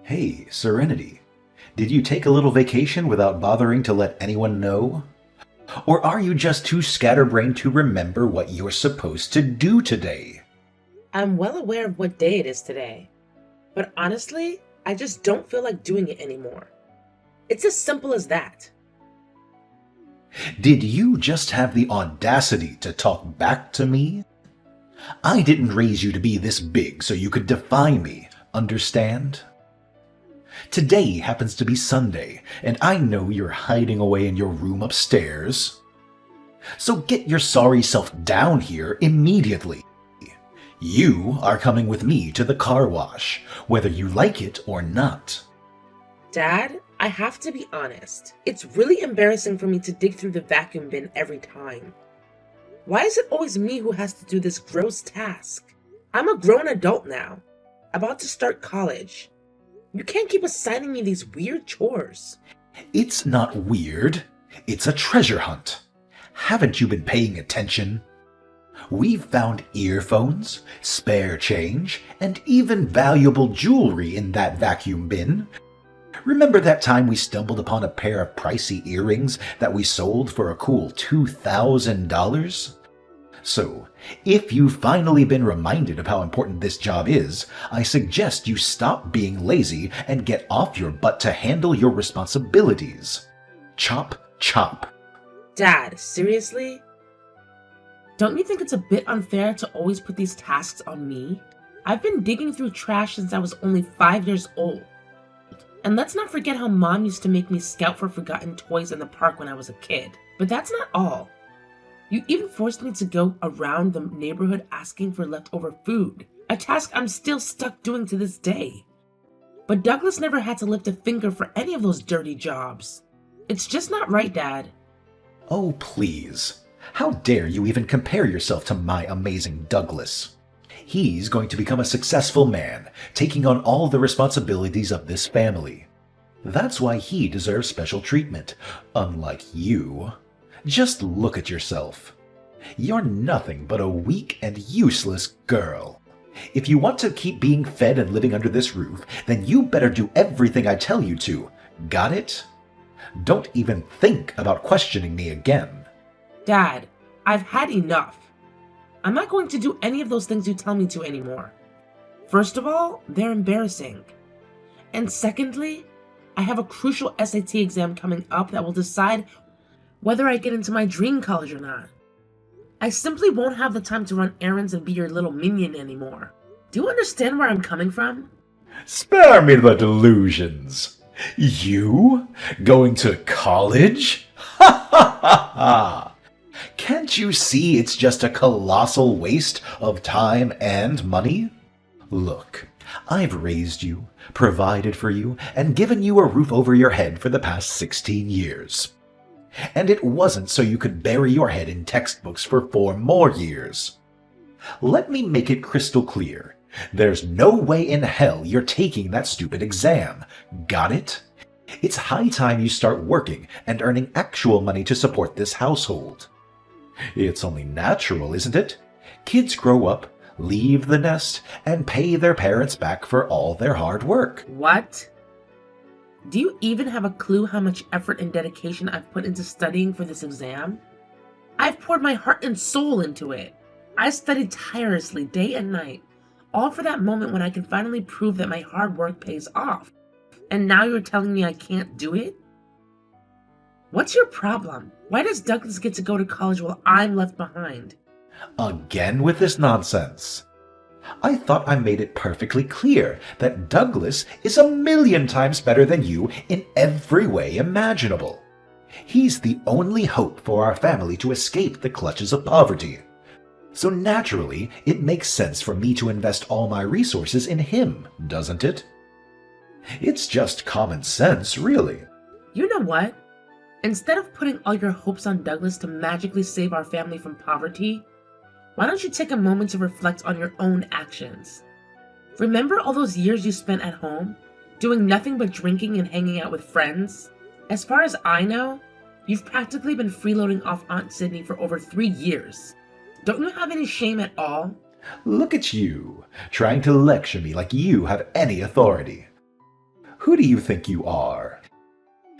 Hey, Serenity, did you take a little vacation without bothering to let anyone know? Or are you just too scatterbrained to remember what you're supposed to do today? I'm well aware of what day it is today, but honestly, I just don't feel like doing it anymore. It's as simple as that. Did you just have the audacity to talk back to me? I didn't raise you to be this big so you could defy me, understand? Today happens to be Sunday, and I know you're hiding away in your room upstairs. So get your sorry self down here immediately. You are coming with me to the car wash, whether you like it or not. Dad, I have to be honest. It's really embarrassing for me to dig through the vacuum bin every time. Why is it always me who has to do this gross task? I'm a grown adult now, about to start college. You can't keep assigning me these weird chores. It's not weird. It's a treasure hunt. Haven't you been paying attention? We've found earphones, spare change, and even valuable jewelry in that vacuum bin. Remember that time we stumbled upon a pair of pricey earrings that we sold for a cool $2,000? So, if you've finally been reminded of how important this job is, I suggest you stop being lazy and get off your butt to handle your responsibilities. Chop, chop. Dad, seriously? Don't you think it's a bit unfair to always put these tasks on me? I've been digging through trash since I was only 5 years old. And let's not forget how Mom used to make me scout for forgotten toys in the park when I was a kid. But that's not all. You even forced me to go around the neighborhood asking for leftover food, a task I'm still stuck doing to this day. But Douglas never had to lift a finger for any of those dirty jobs. It's just not right, Dad. Oh, please. How dare you even compare yourself to my amazing Douglas? He's going to become a successful man, taking on all the responsibilities of this family. That's why he deserves special treatment, unlike you. Just look at yourself. You're nothing but a weak and useless girl. If you want to keep being fed and living under this roof, then you better do everything I tell you to. Got it? Don't even think about questioning me again. Dad, I've had enough. I'm not going to do any of those things you tell me to anymore. First of all, they're embarrassing. And secondly, I have a crucial SAT exam coming up that will decide whether I get into my dream college or not. I simply won't have the time to run errands and be your little minion anymore. Do you understand where I'm coming from? Spare me the delusions. You? Going to college? Ha ha ha ha! Can't you see it's just a colossal waste of time and money? Look, I've raised you, provided for you, and given you a roof over your head for the past 16 years. And it wasn't so you could bury your head in textbooks for 4 more years. Let me make it crystal clear. There's no way in hell you're taking that stupid exam. Got it? It's high time you start working and earning actual money to support this household. It's only natural, isn't it? Kids grow up, leave the nest, and pay their parents back for all their hard work. What? Do you even have a clue how much effort and dedication I've put into studying for this exam? I've poured my heart and soul into it. I studied tirelessly day and night, all for that moment when I can finally prove that my hard work pays off. And now you're telling me I can't do it? What's your problem? Why does Douglas get to go to college while I'm left behind? Again with this nonsense. I thought I made it perfectly clear that Douglas is a million times better than you in every way imaginable. He's the only hope for our family to escape the clutches of poverty. So naturally, it makes sense for me to invest all my resources in him, doesn't it? It's just common sense, really. You know what? Instead of putting all your hopes on Douglas to magically save our family from poverty, why don't you take a moment to reflect on your own actions? Remember all those years you spent at home, doing nothing but drinking and hanging out with friends? As far as I know, you've practically been freeloading off Aunt Sydney for over 3 years. Don't you have any shame at all? Look at you, trying to lecture me like you have any authority. Who do you think you are?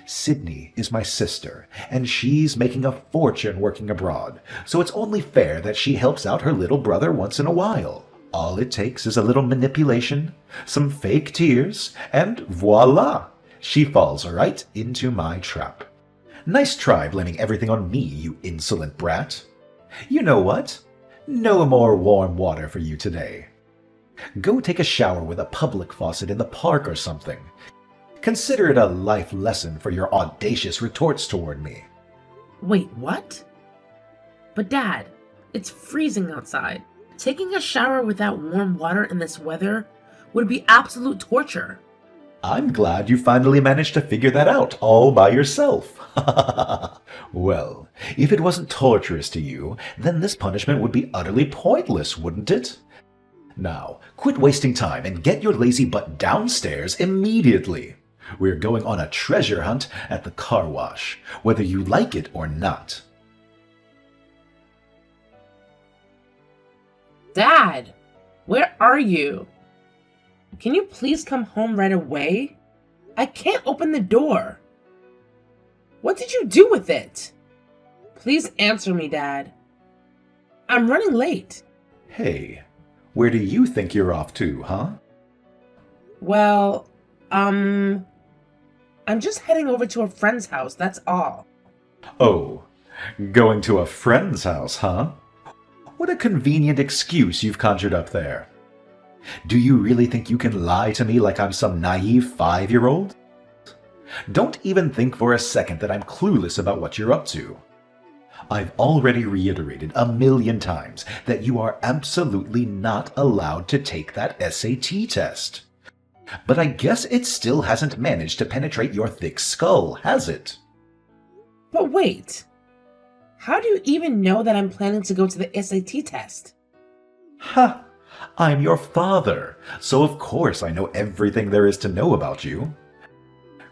Sydney is my sister, and she's making a fortune working abroad, so it's only fair that she helps out her little brother once in a while. All it takes is a little manipulation, some fake tears, and voila! She falls right into my trap. Nice try blaming everything on me, you insolent brat. You know what? No more warm water for you today. Go take a shower with a public faucet in the park or something. Consider it a life lesson for your audacious retorts toward me. Wait, what? But Dad, it's freezing outside. Taking a shower without warm water in this weather would be absolute torture. I'm glad you finally managed to figure that out all by yourself. Well, if it wasn't torturous to you, then this punishment would be utterly pointless, wouldn't it? Now, quit wasting time and get your lazy butt downstairs immediately. We're going on a treasure hunt at the car wash, whether you like it or not. Dad, where are you? Can you please come home right away? I can't open the door. What did you do with it? Please answer me, Dad. I'm running late. Hey, where do you think you're off to, huh? Well, I'm just heading over to a friend's house, that's all. Oh, going to a friend's house, huh? What a convenient excuse you've conjured up there. Do you really think you can lie to me like I'm some naive 5-year-old? Don't even think for a second that I'm clueless about what you're up to. I've already reiterated 1,000,000 times that you are absolutely not allowed to take that SAT test. But I guess it still hasn't managed to penetrate your thick skull, has it? But wait, how do you even know that I'm planning to go to the SAT test? Ha! I'm your father, so of course I know everything there is to know about you.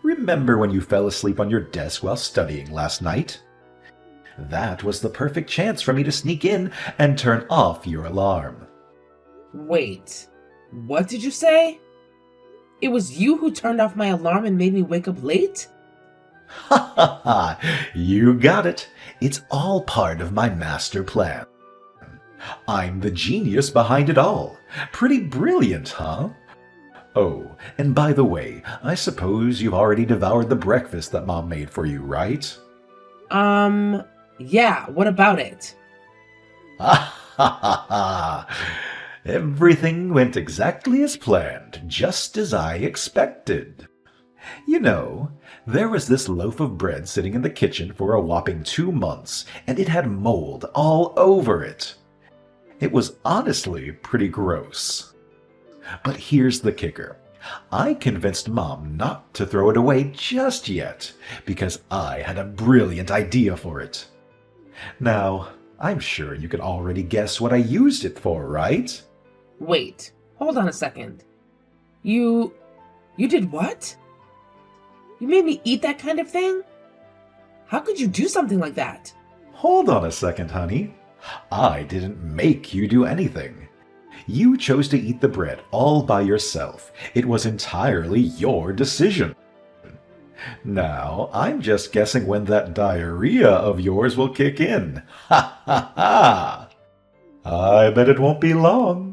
Remember when you fell asleep on your desk while studying last night? That was the perfect chance for me to sneak in and turn off your alarm. Wait, what did you say? It was you who turned off my alarm and made me wake up late? Ha ha ha! You got it. It's all part of my master plan. I'm the genius behind it all. Pretty brilliant, huh? Oh, and by the way, I suppose you've already devoured the breakfast that Mom made for you, right? Yeah, what about it? Ha ha ha ha! Everything went exactly as planned, just as I expected. You know, there was this loaf of bread sitting in the kitchen for a whopping 2 months, and it had mold all over it. It was honestly pretty gross. But here's the kicker. I convinced Mom not to throw it away just yet, because I had a brilliant idea for it. Now, I'm sure you can already guess what I used it for, right? Wait, hold on a second. You did what? You made me eat that kind of thing? How could you do something like that? Hold on a second, honey. I didn't make you do anything. You chose to eat the bread all by yourself. It was entirely your decision. Now, I'm just guessing when that diarrhea of yours will kick in. Ha ha ha! I bet it won't be long.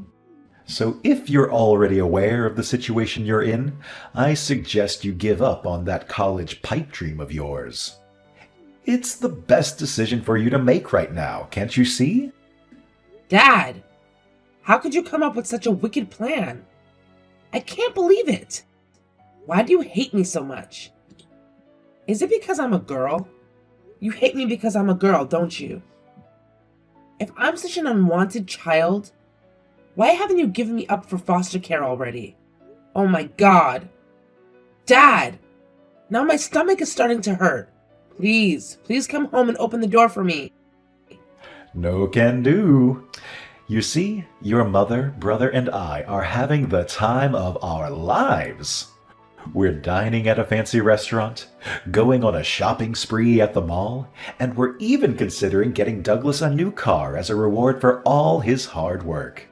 So if you're already aware of the situation you're in, I suggest you give up on that college pipe dream of yours. It's the best decision for you to make right now, can't you see? Dad, how could you come up with such a wicked plan? I can't believe it. Why do you hate me so much? Is it because I'm a girl? You hate me because I'm a girl, don't you? If I'm such an unwanted child, why haven't you given me up for foster care already? Oh my God. Dad, now my stomach is starting to hurt. Please come home and open the door for me. No can do. You see, your mother, brother, and I are having the time of our lives. We're dining at a fancy restaurant, going on a shopping spree at the mall, and we're even considering getting Douglas a new car as a reward for all his hard work.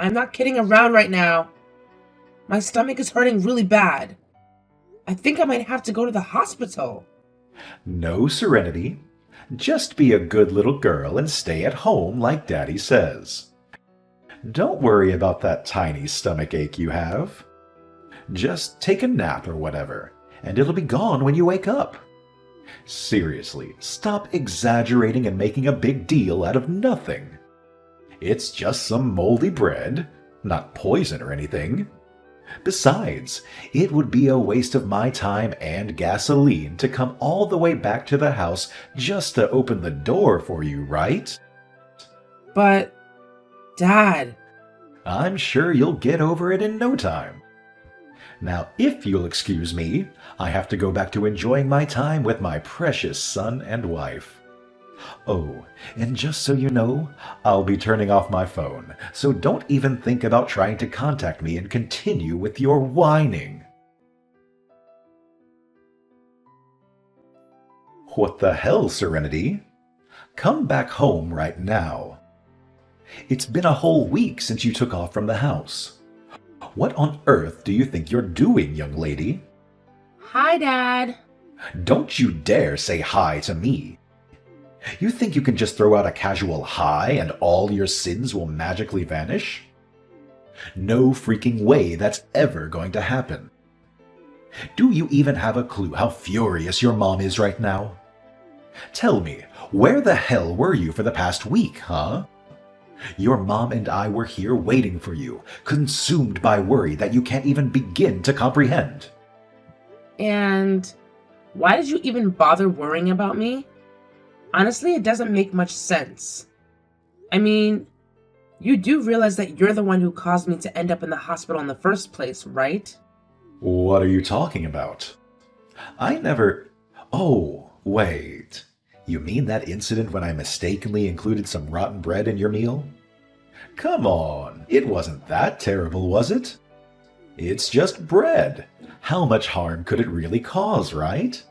I'm not kidding around right now. My stomach is hurting really bad. I think I might have to go to the hospital. No, Serenity. Just be a good little girl and stay at home like Daddy says. Don't worry about that tiny stomach ache you have. Just take a nap or whatever, and it'll be gone when you wake up. Seriously, stop exaggerating and making a big deal out of nothing. It's just some moldy bread, not poison or anything. Besides, it would be a waste of my time and gasoline to come all the way back to the house just to open the door for you, right? But, Dad... I'm sure you'll get over it in no time. Now, if you'll excuse me, I have to go back to enjoying my time with my precious son and wife. Oh, and just so you know, I'll be turning off my phone, so don't even think about trying to contact me and continue with your whining. What the hell, Serenity? Come back home right now. It's been a whole week since you took off from the house. What on earth do you think you're doing, young lady? Hi, Dad. Don't you dare say hi to me. You think you can just throw out a casual hi and all your sins will magically vanish? No freaking way that's ever going to happen. Do you even have a clue how furious your mom is right now? Tell me, where the hell were you for the past week, huh? Your mom and I were here waiting for you, consumed by worry that you can't even begin to comprehend. And why did you even bother worrying about me? Honestly, it doesn't make much sense. I mean, you do realize that you're the one who caused me to end up in the hospital in the first place, right? What are you talking about? I never... Oh, wait. You mean that incident when I mistakenly included some rotten bread in your meal? Come on, it wasn't that terrible, was it? It's just bread. How much harm could it really cause, right?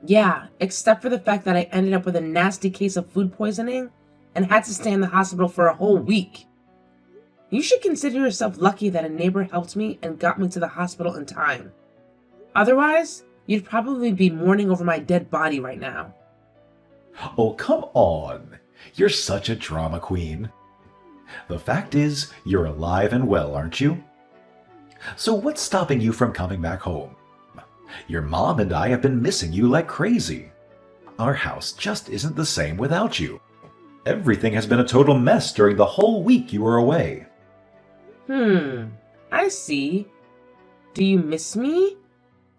Yeah, except for the fact that I ended up with a nasty case of food poisoning and had to stay in the hospital for a whole week. You should consider yourself lucky that a neighbor helped me and got me to the hospital in time. Otherwise, you'd probably be mourning over my dead body right now. Oh, come on. You're such a drama queen. The fact is, you're alive and well, aren't you? So what's stopping you from coming back home? Your mom and I have been missing you like crazy. Our house just isn't the same without you. Everything has been a total mess during the whole week you were away. I see. Do you miss me?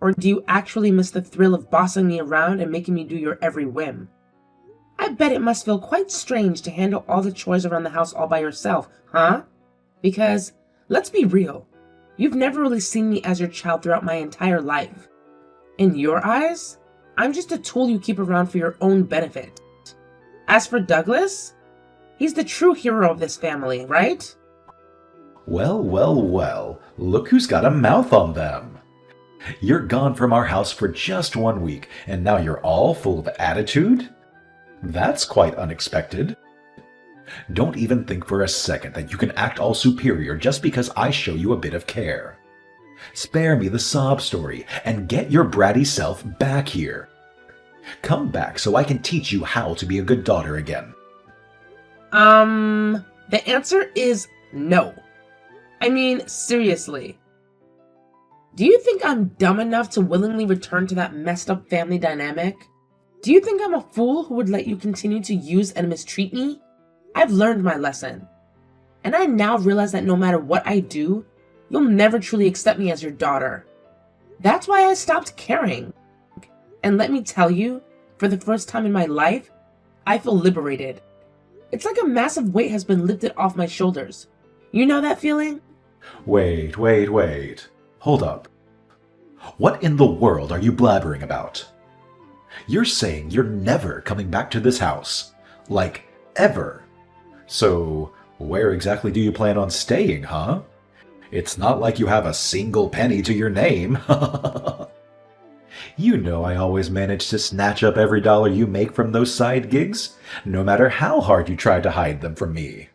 Or do you actually miss the thrill of bossing me around and making me do your every whim? I bet it must feel quite strange to handle all the chores around the house all by yourself, huh? Because, let's be real, you've never really seen me as your child throughout my entire life. In your eyes, I'm just a tool you keep around for your own benefit. As for Douglas, he's the true hero of this family, right? Well, well, well, look who's got a mouth on them. You're gone from our house for just 1 week, and now you're all full of attitude? That's quite unexpected. Don't even think for a second that you can act all superior just because I show you a bit of care. Spare me the sob story and get your bratty self back here. Come back so I can teach you how to be a good daughter again. The answer is no. I mean, seriously. Do you think I'm dumb enough to willingly return to that messed up family dynamic? Do you think I'm a fool who would let you continue to use and mistreat me? I've learned my lesson. And I now realize that no matter what I do, you'll never truly accept me as your daughter. That's why I stopped caring. And let me tell you, for the first time in my life, I feel liberated. It's like a massive weight has been lifted off my shoulders. You know that feeling? Wait. Hold up. What in the world are you blabbering about? You're saying you're never coming back to this house. Like, ever. So, where exactly do you plan on staying, huh? It's not like you have a single penny to your name. You know I always manage to snatch up every dollar you make from those side gigs, no matter how hard you try to hide them from me.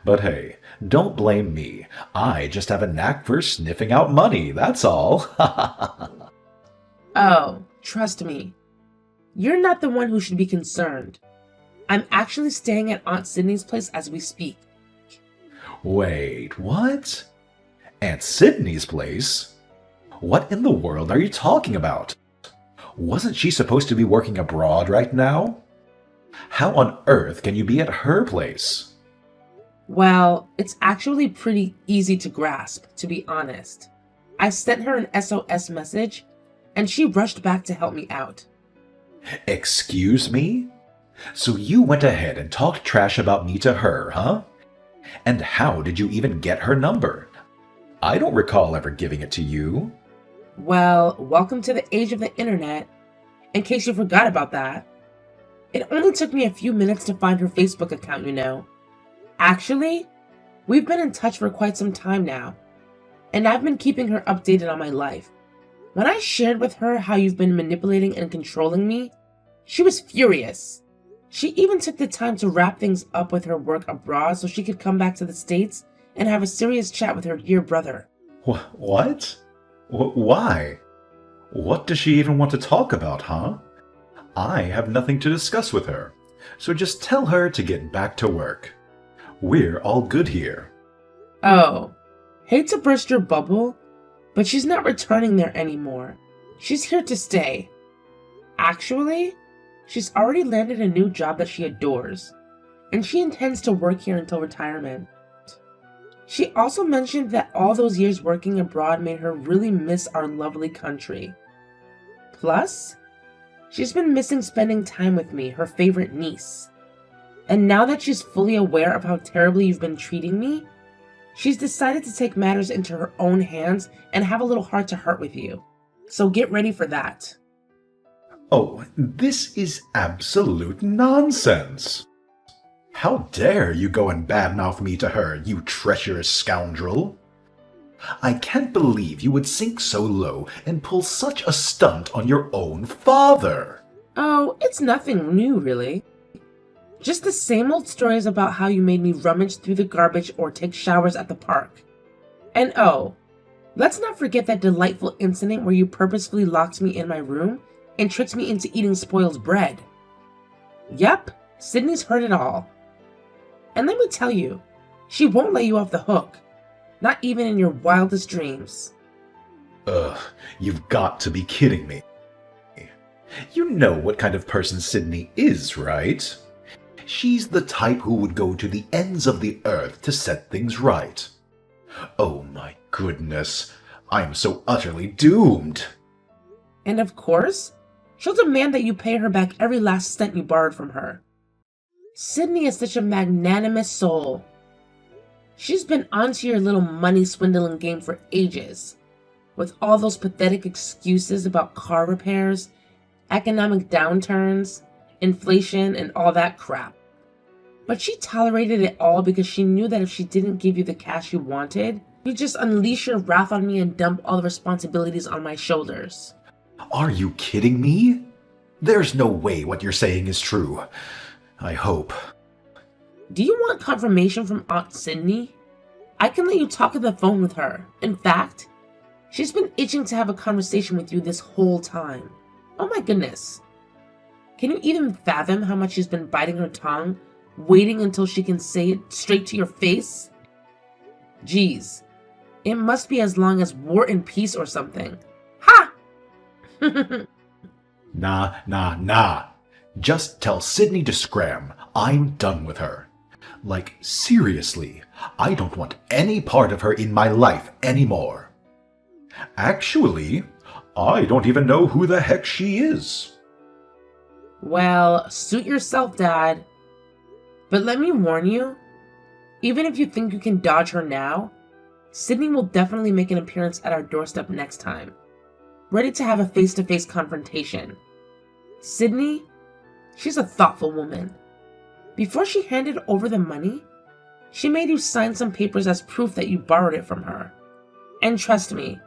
But hey, don't blame me. I just have a knack for sniffing out money, that's all. Oh, trust me. You're not the one who should be concerned. I'm actually staying at Aunt Sydney's place as we speak. Wait, what? Aunt Sydney's place? What in the world are you talking about? Wasn't she supposed to be working abroad right now? How on earth can you be at her place? Well, it's actually pretty easy to grasp, to be honest. I sent her an SOS message, and she rushed back to help me out. Excuse me? So you went ahead and talked trash about me to her, huh? And how did you even get her number? I don't recall ever giving it to you. Well, welcome to the age of the internet, in case you forgot about that. It only took me a few minutes to find her Facebook account, you know. Actually, we've been in touch for quite some time now, and I've been keeping her updated on my life. When I shared with her how you've been manipulating and controlling me, she was furious. She even took the time to wrap things up with her work abroad so she could come back to the States and have a serious chat with her dear brother. What? Why? What does she even want to talk about, huh? I have nothing to discuss with her, so just tell her to get back to work. We're all good here. Oh, hate to burst your bubble, but she's not returning there anymore. She's here to stay. Actually, she's already landed a new job that she adores, and she intends to work here until retirement. She also mentioned that all those years working abroad made her really miss our lovely country. Plus, she's been missing spending time with me, her favorite niece. And now that she's fully aware of how terribly you've been treating me, she's decided to take matters into her own hands and have a little heart to heart with you. So get ready for that. Oh, this is absolute nonsense. How dare you go and badmouth me to her, you treacherous scoundrel? I can't believe you would sink so low and pull such a stunt on your own father. Oh, it's nothing new, really. Just the same old stories about how you made me rummage through the garbage or take showers at the park. And oh, let's not forget that delightful incident where you purposefully locked me in my room and tricked me into eating spoiled bread. Yep, Sydney's heard it all. And let me tell you, she won't let you off the hook. Not even in your wildest dreams. Ugh, you've got to be kidding me. You know what kind of person Sydney is, right? She's the type who would go to the ends of the earth to set things right. Oh my goodness, I'm so utterly doomed. And of course, she'll demand that you pay her back every last cent you borrowed from her. Sydney is such a magnanimous soul. She's been onto your little money swindling game for ages, with all those pathetic excuses about car repairs, economic downturns, inflation, and all that crap. But she tolerated it all because she knew that if she didn't give you the cash you wanted, you'd just unleash your wrath on me and dump all the responsibilities on my shoulders. Are you kidding me? There's no way what you're saying is true. I hope. Do you want confirmation from Aunt Sydney? I can let you talk on the phone with her. In fact, she's been itching to have a conversation with you this whole time. Oh my goodness. Can you even fathom how much she's been biting her tongue, waiting until she can say it straight to your face? Geez, it must be as long as War and Peace or something. Ha! Nah. Just tell Sydney to scram. I'm done with her. Like, seriously, I don't want any part of her in my life anymore. Actually, I don't even know who the heck she is. Well, suit yourself, Dad. But let me warn you, even if you think you can dodge her now, Sydney will definitely make an appearance at our doorstep next time, ready to have a face-to-face confrontation. Sydney, she's a thoughtful woman. Before she handed over the money, she made you sign some papers as proof that you borrowed it from her. And trust me,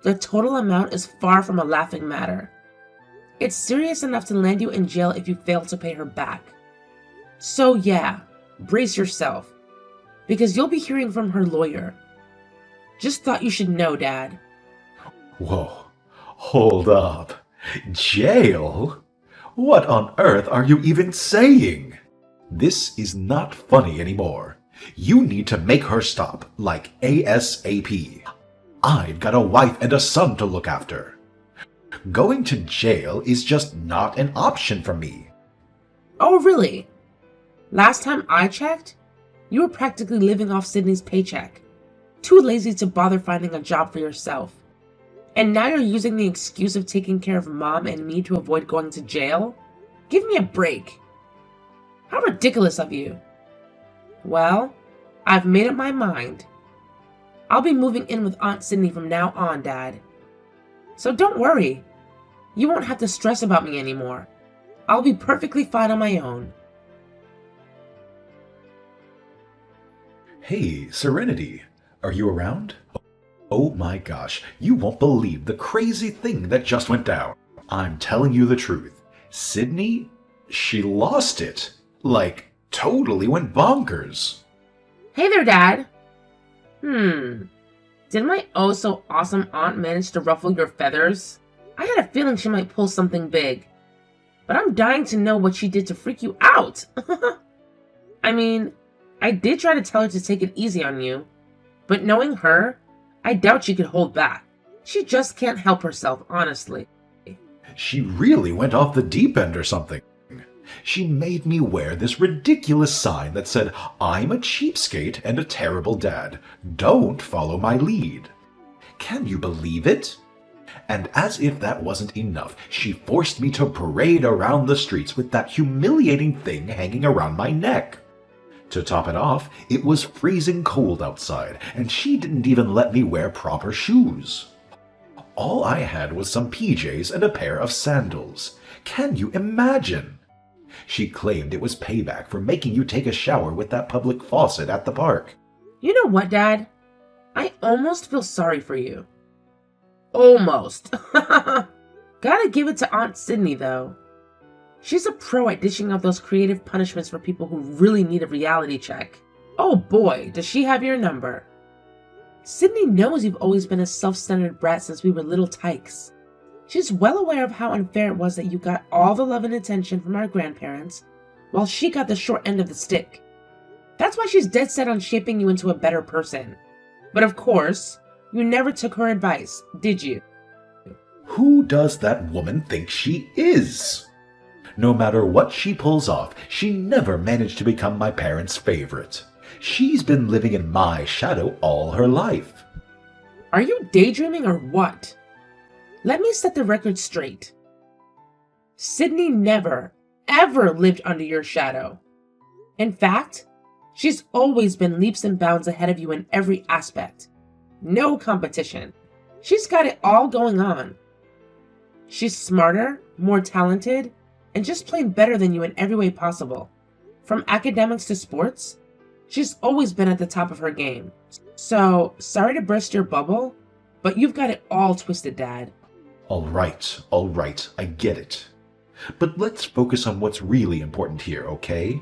the total amount is far from a laughing matter. It's serious enough to land you in jail if you fail to pay her back. So yeah, brace yourself, because you'll be hearing from her lawyer. Just thought you should know, Dad. Whoa, hold up. Jail? What on earth are you even saying? This is not funny anymore. You need to make her stop, like ASAP. I've got a wife and a son to look after. Going to jail is just not an option for me. Oh, really? Last time I checked, you were practically living off Sydney's paycheck. Too lazy to bother finding a job for yourself. And now you're using the excuse of taking care of Mom and me to avoid going to jail? Give me a break. How ridiculous of you. Well, I've made up my mind. I'll be moving in with Aunt Sydney from now on, Dad. So don't worry. You won't have to stress about me anymore. I'll be perfectly fine on my own. Hey, Serenity, are you around? Oh my gosh, you won't believe the crazy thing that just went down. I'm telling you the truth. Sydney, she lost it. Like, totally went bonkers. Hey there, Dad. Did my oh-so-awesome aunt manage to ruffle your feathers? I had a feeling she might pull something big. But I'm dying to know what she did to freak you out. I mean, I did try to tell her to take it easy on you. But knowing her, I doubt she could hold back. She just can't help herself, honestly. She really went off the deep end or something. She made me wear this ridiculous sign that said, "I'm a cheapskate and a terrible dad. Don't follow my lead." Can you believe it? And as if that wasn't enough, she forced me to parade around the streets with that humiliating thing hanging around my neck. To top it off, it was freezing cold outside, and she didn't even let me wear proper shoes. All I had was some PJs and a pair of sandals. Can you imagine? She claimed it was payback for making you take a shower with that public faucet at the park. You know what, Dad? I almost feel sorry for you. Almost. Gotta give it to Aunt Sydney, though. She's a pro at dishing out those creative punishments for people who really need a reality check. Oh boy, does she have your number. Sydney knows you've always been a self-centered brat since we were little tykes. She's well aware of how unfair it was that you got all the love and attention from our grandparents, while she got the short end of the stick. That's why she's dead set on shaping you into a better person. But of course, you never took her advice, did you? Who does that woman think she is? No matter what she pulls off, she never managed to become my parents' favorite. She's been living in my shadow all her life. Are you daydreaming or what? Let me set the record straight. Sydney never, ever lived under your shadow. In fact, she's always been leaps and bounds ahead of you in every aspect. No competition. She's got it all going on. She's smarter, more talented, and just plain better than you in every way possible. From academics to sports, she's always been at the top of her game. So, sorry to burst your bubble, but you've got it all twisted, Dad. All right, I get it. But let's focus on what's really important here, okay?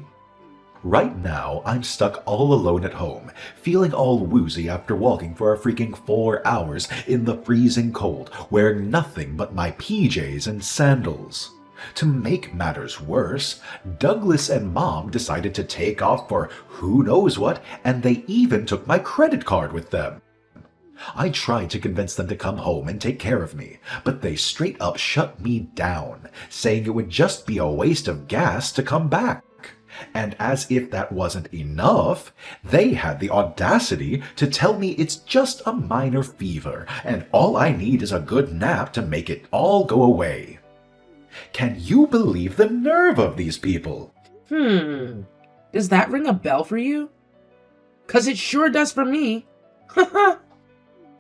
Right now, I'm stuck all alone at home, feeling all woozy after walking for a freaking 4 hours in the freezing cold, wearing nothing but my PJs and sandals. To make matters worse, Douglas and Mom decided to take off for who knows what, and they even took my credit card with them. I tried to convince them to come home and take care of me, but they straight up shut me down, saying it would just be a waste of gas to come back. And as if that wasn't enough, they had the audacity to tell me it's just a minor fever, and all I need is a good nap to make it all go away. Can you believe the nerve of these people? Does that ring a bell for you? 'Cause it sure does for me.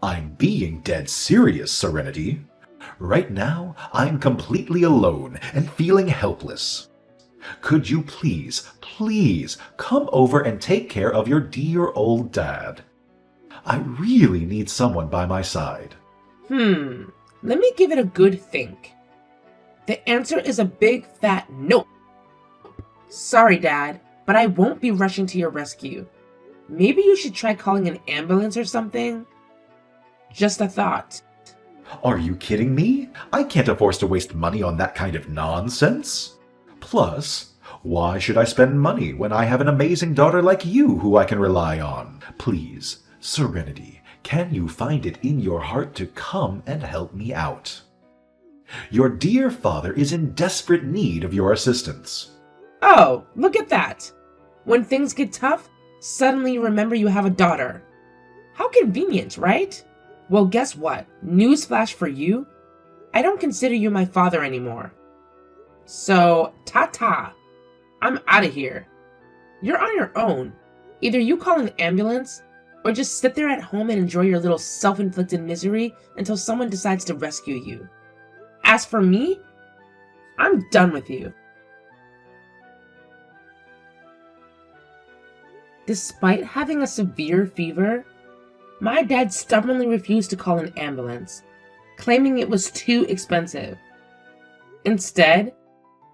I'm being dead serious, Serenity. Right now, I'm completely alone and feeling helpless. Could you please come over and take care of your dear old dad? I really need someone by my side. Let me give it a good think. The answer is a big fat nope. Sorry, Dad, but I won't be rushing to your rescue. Maybe you should try calling an ambulance or something? Just a thought. Are you kidding me? I can't afford to waste money on that kind of nonsense. Plus, why should I spend money when I have an amazing daughter like you who I can rely on? Please, Serenity, can you find it in your heart to come and help me out? Your dear father is in desperate need of your assistance. Oh, look at that. When things get tough, suddenly you remember you have a daughter. How convenient, right? Well, guess what? Newsflash for you. I don't consider you my father anymore. So, ta-ta. I'm out of here. You're on your own. Either you call an ambulance, or just sit there at home and enjoy your little self-inflicted misery until someone decides to rescue you. As for me, I'm done with you. Despite having a severe fever, my dad stubbornly refused to call an ambulance, claiming it was too expensive. Instead,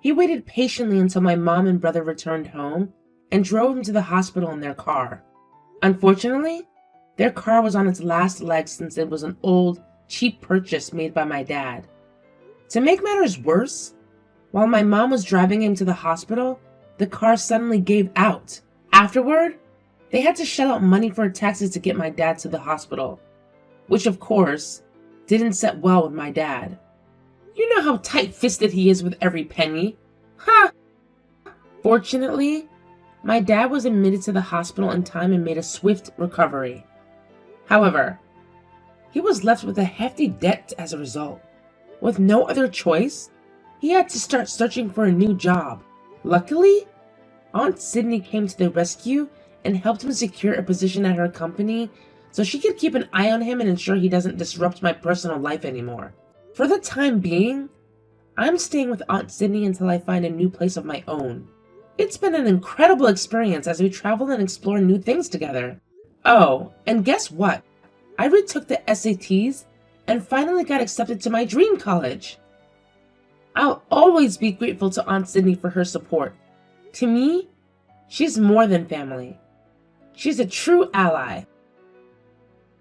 he waited patiently until my mom and brother returned home and drove him to the hospital in their car. Unfortunately, their car was on its last legs since it was an old, cheap purchase made by my dad. To make matters worse, while my mom was driving him to the hospital, the car suddenly gave out. Afterward, they had to shell out money for a taxi to get my dad to the hospital, which of course, didn't set well with my dad. You know how tight-fisted he is with every penny. Ha! Fortunately, my dad was admitted to the hospital in time and made a swift recovery. However, he was left with a hefty debt as a result. With no other choice, he had to start searching for a new job. Luckily, Aunt Sydney came to the rescue and helped him secure a position at her company so she could keep an eye on him and ensure he doesn't disrupt my personal life anymore. For the time being, I'm staying with Aunt Sydney until I find a new place of my own. It's been an incredible experience as we travel and explore new things together. Oh, and guess what? I retook the SATs and finally got accepted to my dream college. I'll always be grateful to Aunt Sydney for her support. To me, she's more than family. She's a true ally.